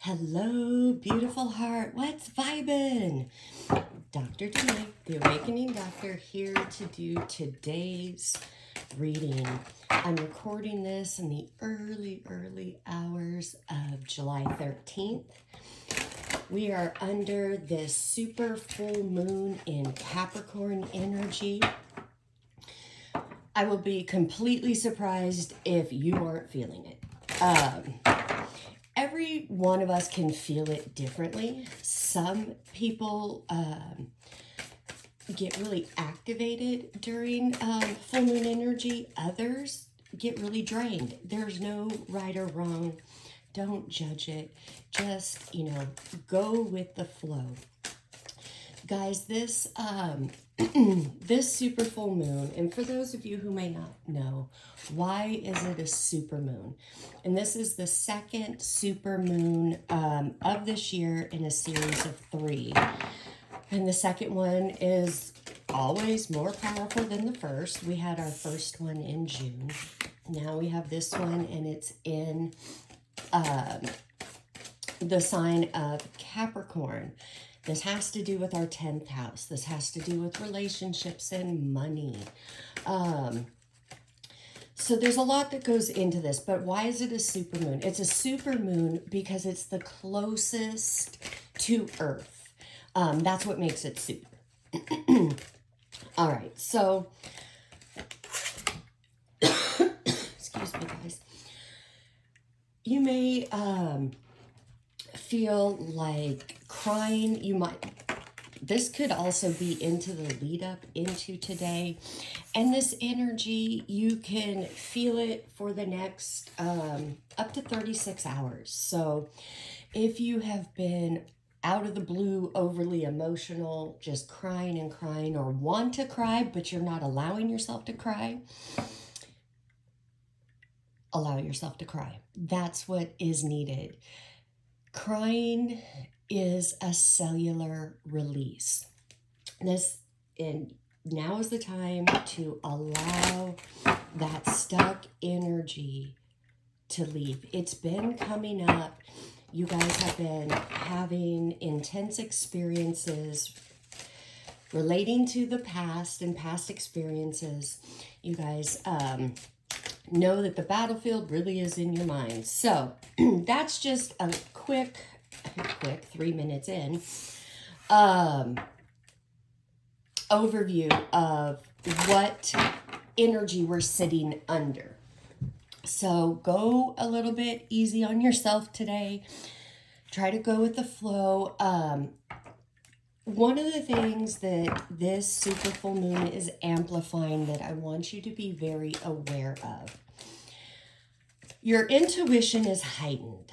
Hello, beautiful heart. What's vibin'? Dr. Danae, the Awakening Doctor, here to do today's reading. I'm recording this in the early hours of July 13th. We are under this super full moon in Capricorn energy. I will be completely surprised if you aren't feeling it. Every one of us can feel it differently. Some people get really activated during full moon energy. Others get really drained. There's no right or wrong. Don't judge it. Just, go with the flow. Guys, this this super full moon, and for those of you who may not know, why is it a super moon? And this is the second super moon of this year in a series of 3. And the second one is always more powerful than the first. We had our first one in June. Now we have this one, and it's in the sign of Capricorn. This has to do with our 10th house. This has to do with relationships and money. So there's a lot that goes into this, but why is it a super moon? It's a super moon because it's the closest to Earth. That's what makes it super. All right, so, excuse me, guys. You may feel like crying. This could also be into the lead up into today. And this energy, you can feel it for the next up to 36 hours. So if you have been out of the blue, overly emotional, just crying and crying, or want to cry, but you're not allowing yourself to cry, allow yourself to cry. That's what is needed. Crying is a cellular release. Now is the time to allow that stuck energy to leave. It's been coming up. You guys have been having intense experiences relating to the past and past experiences. You guys know that the battlefield really is in your mind. So that's just a quick 3 minutes in overview of what energy we're sitting under. So go a little bit easy on yourself today. Try to go with the flow. One of the things that this super full moon is amplifying that I want you to be very aware of. Your intuition is heightened.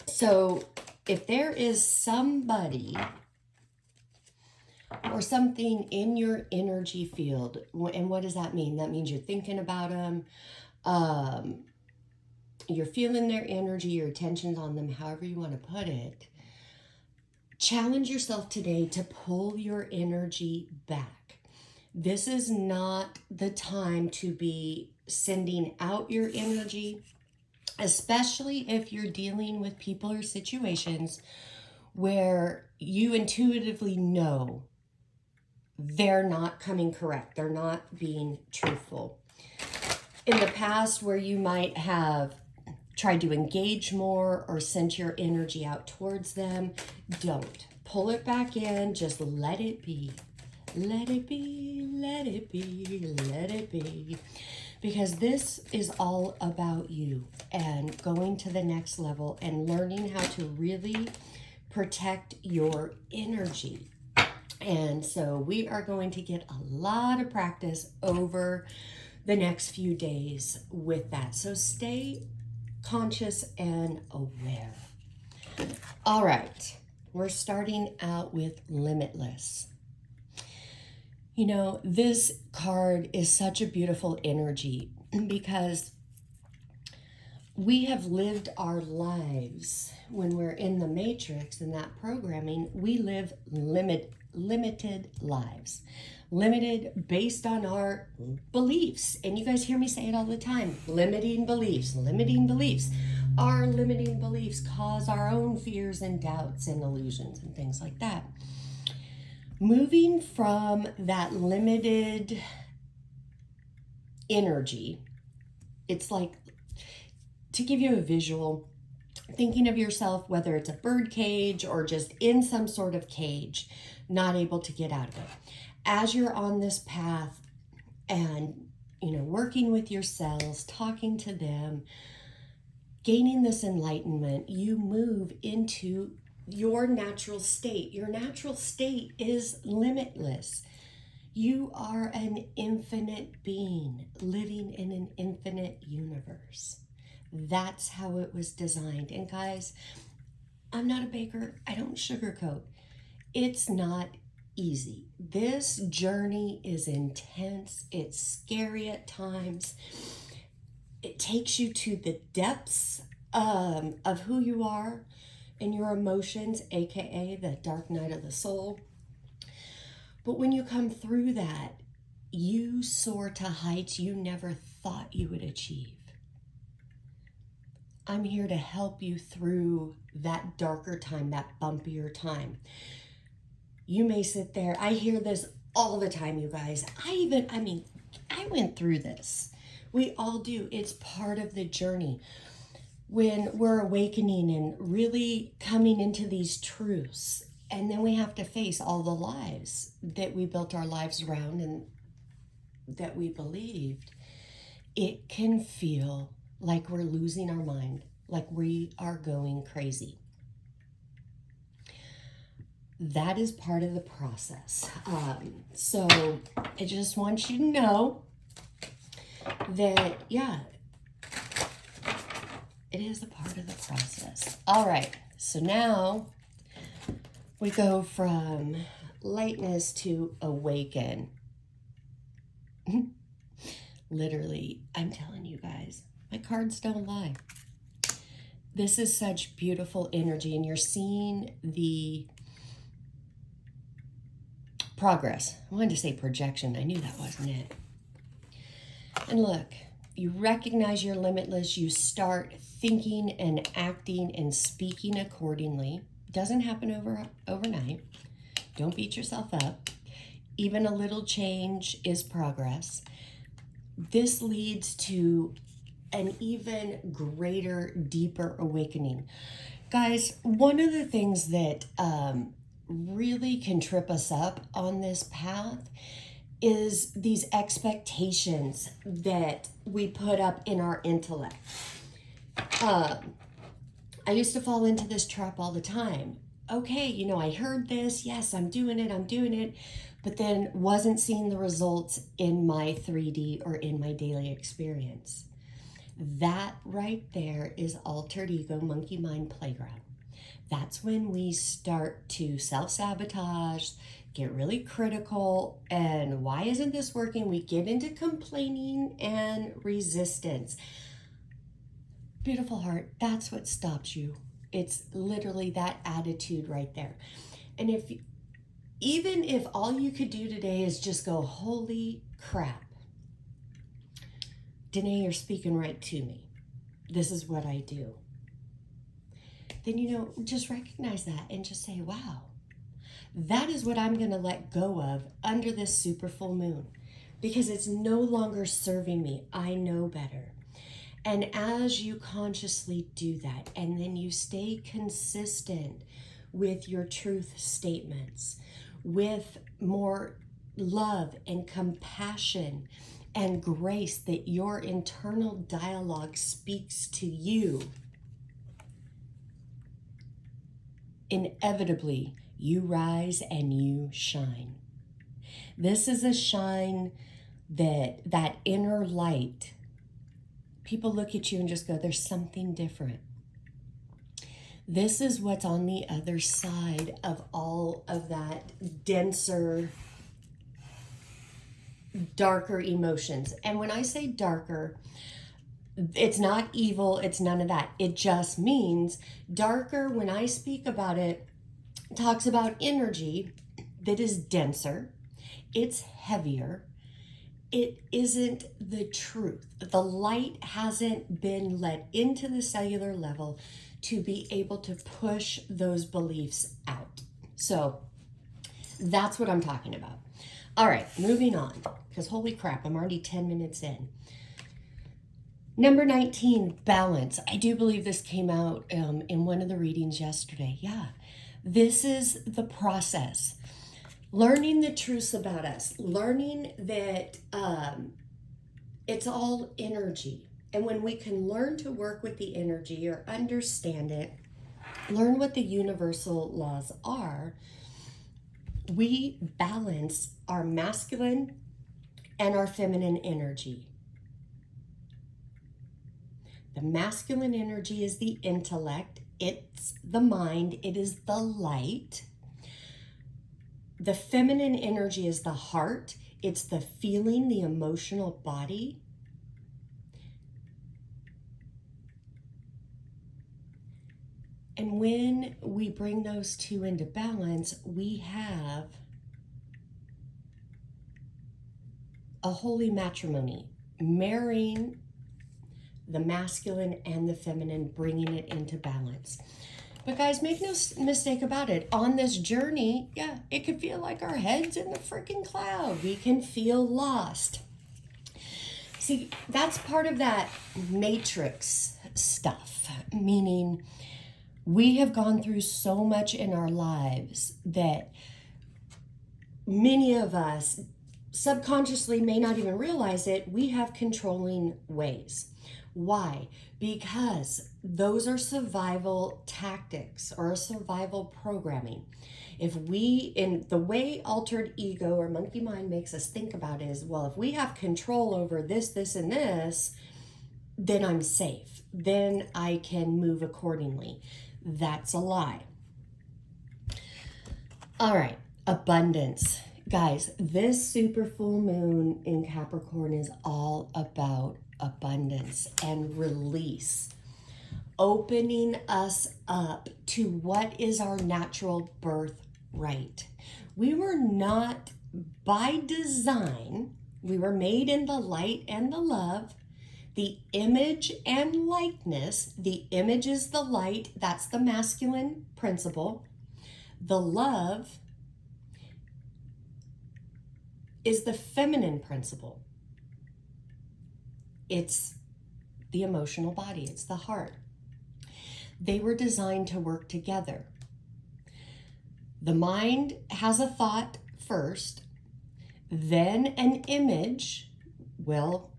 So if there is somebody or something in your energy field, and what does that mean? That means you're thinking about them. You're feeling their energy, your attention's on them, however you want to put it. Challenge yourself today to pull your energy back. This is not the time to be sending out your energy, especially if you're dealing with people or situations where you intuitively know they're not coming correct. They're not being truthful. In the past, where you might have tried to engage more or sent your energy out towards them, don't. Pull it back in. Just let it be. Let it be, let it be, let it be. Because this is all about you and going to the next level and learning how to really protect your energy. And so we are going to get a lot of practice over the next few days with that. So stay conscious and aware. All right, we're starting out with limitless. This card is such a beautiful energy because we have lived our lives when we're in the matrix, in that programming. We live limited lives, limited based on our beliefs. And you guys hear me say it all the time, limiting beliefs. our limiting beliefs cause our own fears and doubts and illusions and things like that. Moving from that limited energy, it's like, to give you a visual, thinking of yourself, whether it's a bird cage or just in some sort of cage, not able to get out of it. As you're on this path and, working with your cells, talking to them, gaining this enlightenment, you move into your natural state. Your natural state is limitless. You are an infinite being living in an infinite universe. That's how it was designed. And guys, I'm not a baker. I don't sugarcoat. It's not easy. This journey is intense. It's scary at times. It takes you to the depths of who you are and your emotions, aka the dark night of the soul. But when you come through that, you soar to heights you never thought you would achieve. I'm here to help you through that darker time, that bumpier time. You may sit there. I hear this all the time, you guys. I went through this. We all do. It's part of the journey. When we're awakening and really coming into these truths, and then we have to face all the lies that we built our lives around and that we believed, it can feel like we're losing our mind, like we are going crazy. That is part of the process. So I just want you to know that, yeah, it is a part of the process. All right, so now we go from lightness to awaken. Literally, I'm telling you guys, my cards don't lie. This is such beautiful energy, and you're seeing the progress. I wanted to say projection. I knew that wasn't it. And look, you recognize you're limitless. You start thinking and acting and speaking accordingly. Doesn't happen overnight. Don't beat yourself up. Even a little change is progress. This leads to an even greater, deeper awakening. Guys, one of the things that really can trip us up on this path is these expectations that we put up in our intellect. I used to fall into this trap all the time. Okay, I heard this. Yes, I'm doing it. But then wasn't seeing the results in my 3D or in my daily experience. That right there is altered ego, monkey mind playground. That's when we start to self-sabotage, get really critical, and why isn't this working? We get into complaining and resistance. Beautiful heart, that's what stops you. It's literally that attitude right there. And even if all you could do today is just go, holy crap, Danae, you're speaking right to me. This is what I do. Then, just recognize that and just say, wow, that is what I'm going to let go of under this super full moon, because it's no longer serving me. I know better. And as you consciously do that, and then you stay consistent with your truth statements, with more love and compassion and grace that your internal dialogue speaks to you, inevitably you rise and you shine. This is a shine that inner light. People look at you and just go, there's something different. This is what's on the other side of all of that denser, darker emotions. And when I say darker, it's not evil, it's none of that. It just means darker, when I speak about it, talks about energy that is denser, it's heavier, it isn't the truth. The light hasn't been let into the cellular level to be able to push those beliefs out. So that's what I'm talking about. All right, moving on, because holy crap, I'm already 10 minutes in. Number 19, balance. I do believe this came out in one of the readings yesterday. Yeah, this is the process. Learning the truths about us, learning that it's all energy. And when we can learn to work with the energy or understand it, learn what the universal laws are, we balance our masculine and our feminine energy. The masculine energy is the intellect, it's the mind, it is the light. The feminine energy is the heart, it's the feeling, the emotional body. And when we bring those two into balance, we have a holy matrimony, marrying the masculine and the feminine, bringing it into balance. But guys, make no mistake about it. On this journey, yeah, it could feel like our head's in the freaking cloud. We can feel lost. See, that's part of that matrix stuff, meaning we have gone through so much in our lives that many of us subconsciously may not even realize it. We have controlling ways. Why? Because those are survival tactics or survival programming. If we, in the way altered ego or monkey mind makes us think about it is, well, if we have control over this, this, and this, then I'm safe. Then I can move accordingly. That's a lie. All right, abundance. Guys, this super full moon in Capricorn is all about abundance and release, opening us up to what is our natural birthright. We were not by design, we were made in the light and the love, the image and likeness. The image is the light, that's the masculine principle. The love is the feminine principle. It's the emotional body, it's the heart. They were designed to work together. The mind has a thought first, then an image will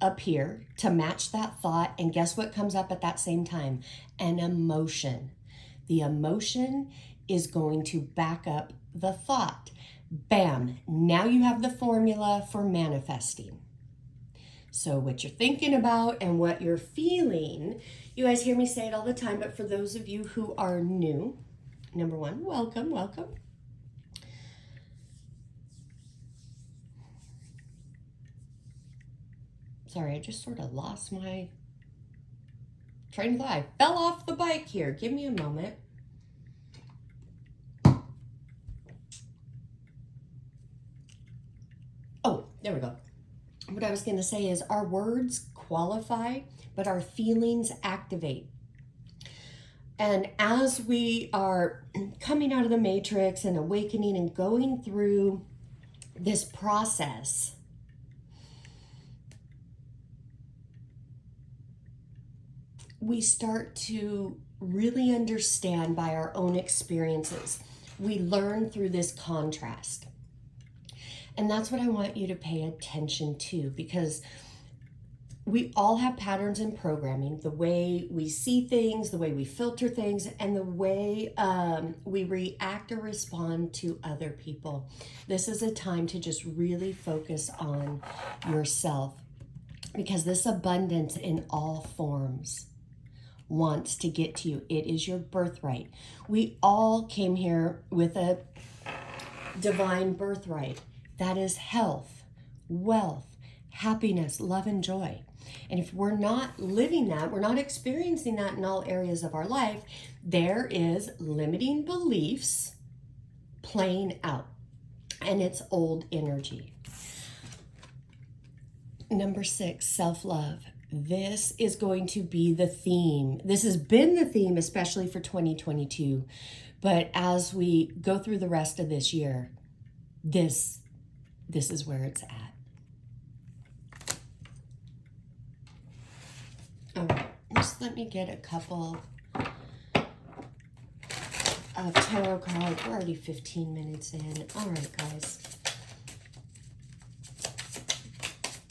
appear to match that thought, and guess what comes up at that same time? An emotion. The emotion is going to back up the thought. Bam, now you have the formula for manifesting. So what you're thinking about and what you're feeling, you guys hear me say it all the time, but for those of you who are new, number one, welcome, welcome. Sorry, I just sort of lost my train of thought. I fell off the bike here. Give me a moment. Oh, there we go. What I was going to say is our words qualify, but our feelings activate. And as we are coming out of the matrix and awakening and going through this process, we start to really understand by our own experiences. We learn through this contrast. And that's what I want you to pay attention to, because we all have patterns in programming, the way we see things, the way we filter things, and the way we react or respond to other people. This is a time to just really focus on yourself, because this abundance in all forms wants to get to you. It is your birthright. We all came here with a divine birthright. That is health, wealth, happiness, love, and joy. And if we're not living that, we're not experiencing that in all areas of our life, there is limiting beliefs playing out. And it's old energy. Number 6, self-love. This is going to be the theme. This has been the theme, especially for 2022. But as we go through the rest of this year, this is where it's at. All right, just let me get a couple of tarot cards. We're already 15 minutes in. All right, guys.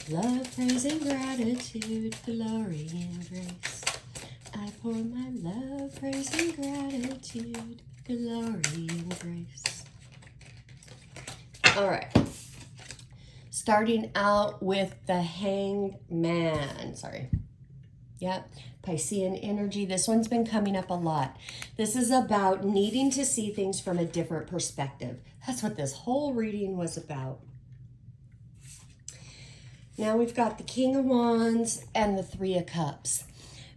Love, praise, and gratitude, glory and grace. I pour my love, praise, and gratitude, glory and grace. All right. Starting out with the Hanged Man. Sorry. Yep. Piscean energy. This one's been coming up a lot. This is about needing to see things from a different perspective. That's what this whole reading was about. Now we've got the King of Wands and the Three of Cups.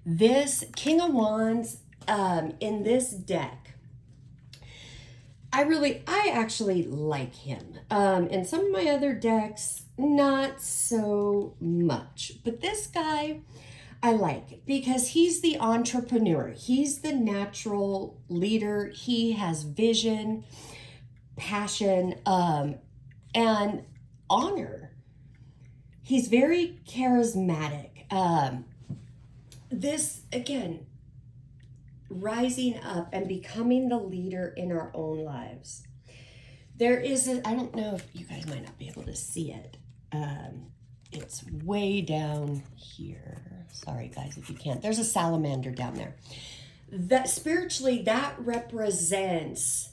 This King of Wands in this deck, I actually like him. In some of my other decks, not so much. But this guy I like because he's the entrepreneur. He's the natural leader. He has vision, passion, and honor. He's very charismatic. This, again, rising up and becoming the leader in our own lives. There is I don't know if you guys might not be able to see it. It's way down here. Sorry, guys, if you can't. There's a salamander down there. That spiritually, that represents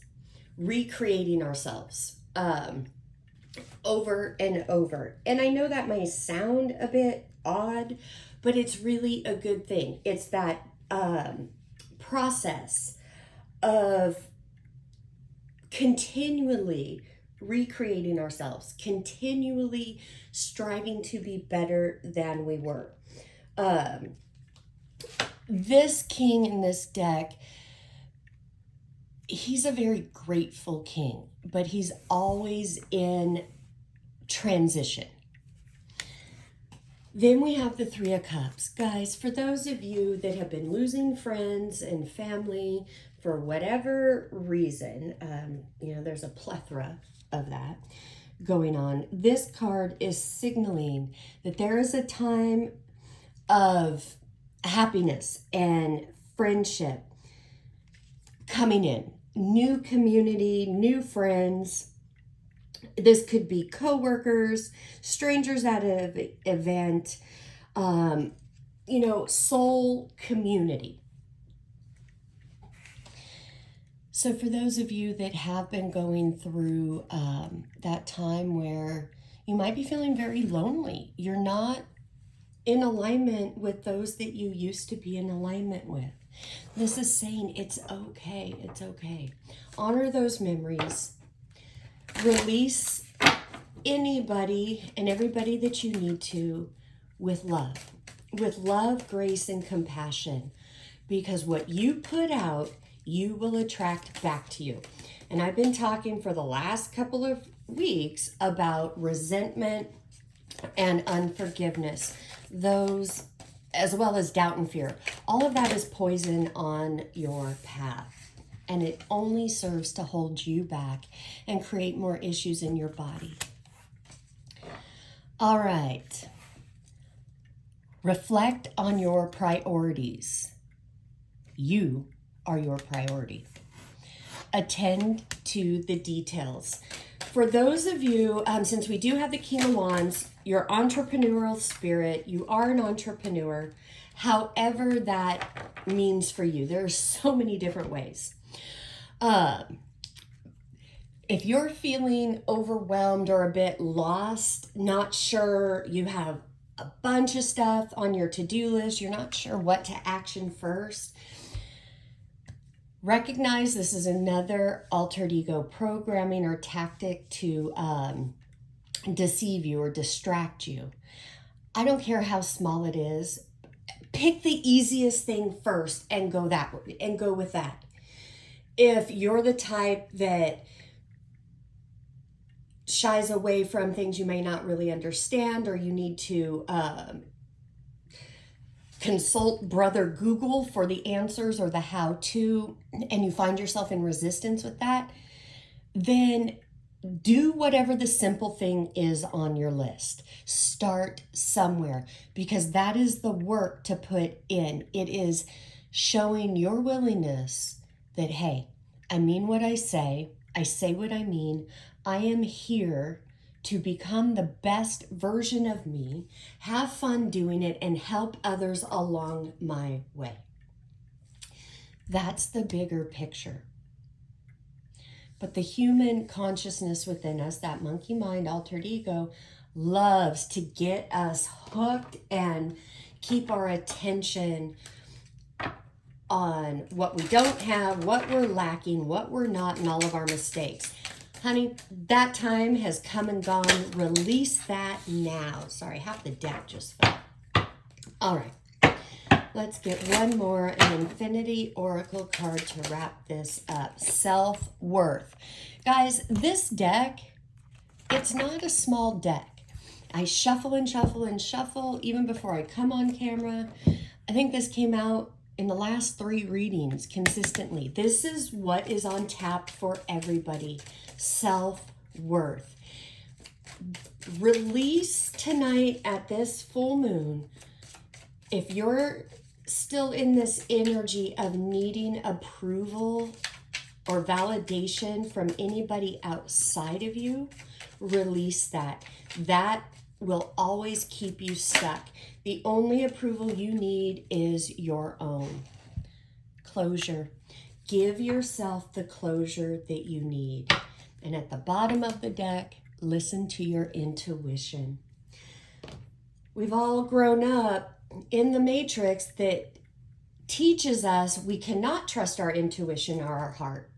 recreating ourselves. Over and over. And I know that may sound a bit odd, but it's really a good thing. It's that process of continually recreating ourselves, continually striving to be better than we were. This king in this deck, he's a very grateful king, but he's always in transition. Then we have the Three of Cups. Guys, for those of you that have been losing friends and family for whatever reason, there's a plethora of that going on. This card is signaling that there is a time of happiness and friendship coming in. New community, new friends. This could be co-workers, strangers at an event, soul community. So for those of you that have been going through that time where you might be feeling very lonely, you're not in alignment with those that you used to be in alignment with. This is saying it's okay. It's okay. Honor those memories. Release anybody and everybody that you need to with love, grace, and compassion. Because what you put out, you will attract back to you. And I've been talking for the last couple of weeks about resentment and unforgiveness. Those, as well as doubt and fear. All of that is poison on your path. And it only serves to hold you back and create more issues in your body. All right. Reflect on your priorities. You are your priority. Attend to the details. For those of you, since we do have the King of Wands, your entrepreneurial spirit, you are an entrepreneur, however that means for you. There are so many different ways. If you're feeling overwhelmed or a bit lost, not sure, you have a bunch of stuff on your to-do list, you're not sure what to action first, recognize this is another altered ego programming or tactic to deceive you or distract you. I don't care how small it is. Pick the easiest thing first and go that way, and go with that. If you're the type that shies away from things you may not really understand, or you need to consult Brother Google for the answers or the how-to, and you find yourself in resistance with that, then do whatever the simple thing is on your list. Start somewhere, because that is the work to put in. It is showing your willingness that, hey, I mean what I say what I mean, I am here to become the best version of me, have fun doing it, and help others along my way. That's the bigger picture. But the human consciousness within us, that monkey mind, altered ego, loves to get us hooked and keep our attention on what we don't have, what we're lacking, what we're not, and all of our mistakes. Honey, that time has come and gone. Release that now. Sorry, half the deck just fell. All right. Let's get one more, an Infinity Oracle card to wrap this up. Self-worth. Guys, this deck, it's not a small deck. I shuffle and shuffle and shuffle even before I come on camera. I think this came out in the last 3 readings consistently. This is what is on tap for everybody. Self-worth. Release tonight at this full moon. If you're still in this energy of needing approval or validation from anybody outside of you, release that. That will always keep you stuck. The only approval you need is your own. Closure. Give yourself the closure that you need. And at the bottom of the deck, listen to your intuition. We've all grown up in the matrix that teaches us we cannot trust our intuition or our heart.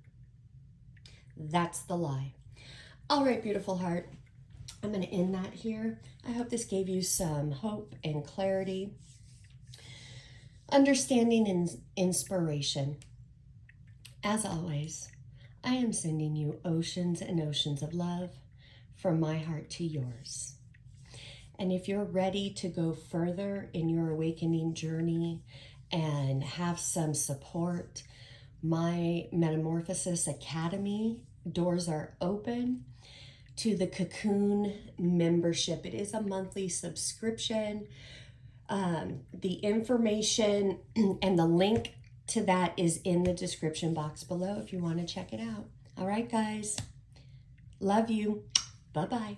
That's the lie. All right, beautiful heart. I'm going to end that here. I hope this gave you some hope and clarity, understanding and inspiration. As always, I am sending you oceans and oceans of love from my heart to yours. And if you're ready to go further in your awakening journey and have some support, my Metamorphosis Academy doors are open to the Cocoon membership. It is a monthly subscription. The information and the link to that is in the description box below if you want to check it out. All right, guys. Love you. Bye-bye.